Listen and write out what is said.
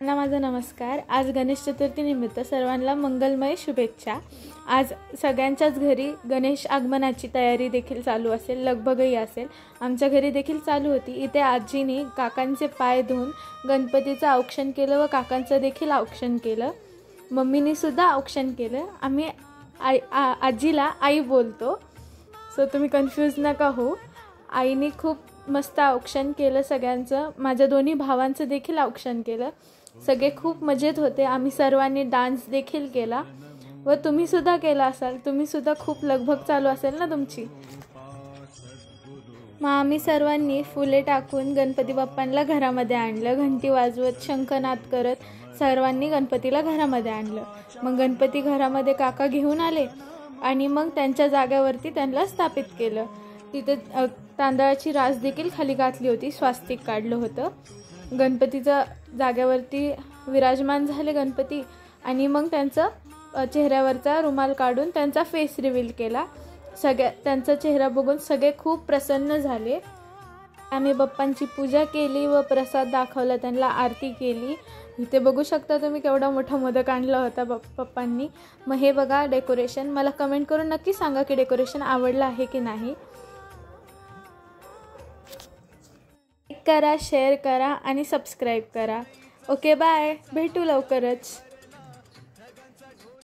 माझा नमस्कार। आज गणेश चतुर्थी निमित्त सर्वांना मंगलमय शुभेच्छा। आज सगळ्यांच्याच घरी गणेश आगमनाची तयारी देखील चालू असेल, लगबगही असेल। आमच्या घरी देखील चालू होती। इथे आजीने काकांचे पाय धुवून गणपतीचं औक्षण केलं व काकांचं देखील औक्षण केलं। मम्मीने सुद्धा औक्षण केलं। आम्ही आजीला आई बोलतो, सो तुम्ही कन्फ्यूज नका हो। आईने खूप मस्त औक्षण केलं सगळ्यांचं। माझ्या दोन्ही भावांचं देखील औक्षण केलं। सगळे खूप मजेत होते। आम्ही सर्वांनी डान्स देखील केला व तुम्ही सुद्धा केला असाल। तुम्ही सुद्धा खूप लगबग चालू असेल ना तुमची। मग आम्ही सर्वांनी फुले टाकून गणपती बाप्पांना घरामध्ये आणलं। घंटी वाजवत शंखनाद करत सर्वांनी गणपतीला घरामध्ये आणलं। मग गणपती घरामध्ये काका घेऊन आले आणि मग त्यांच्या जागेवरती त्यांना स्थापित केलं। तिथे तांदळाची रास देखील खाली घातली होती, स्वास्तिक काढलं होतं। गणपतीच्या जागेवरती विराजमान झाले गणपती आणि मग त्यांचा चेहऱ्यावरचा रुमाल काढून त्यांचा फेस रिव्हील केला। त्यांचा चेहरा बघून सगळे खूप प्रसन्न झाले। आम्ही बाप्पांची पूजा केली व प्रसाद दाखवला, त्यांना आरती केली। इथे बघू शकता तुम्ही केवढा मोठा मोदक आणला होता बाप्पांनी। मग हे बघा डेकोरेशन। मला कमेंट करून नक्की सांगा की डेकोरेशन आवडलं आहे की नाही। लाईक करा, शेअर करा आणि सबस्क्राईब करा। ओके बाय, भेटू लवकरच।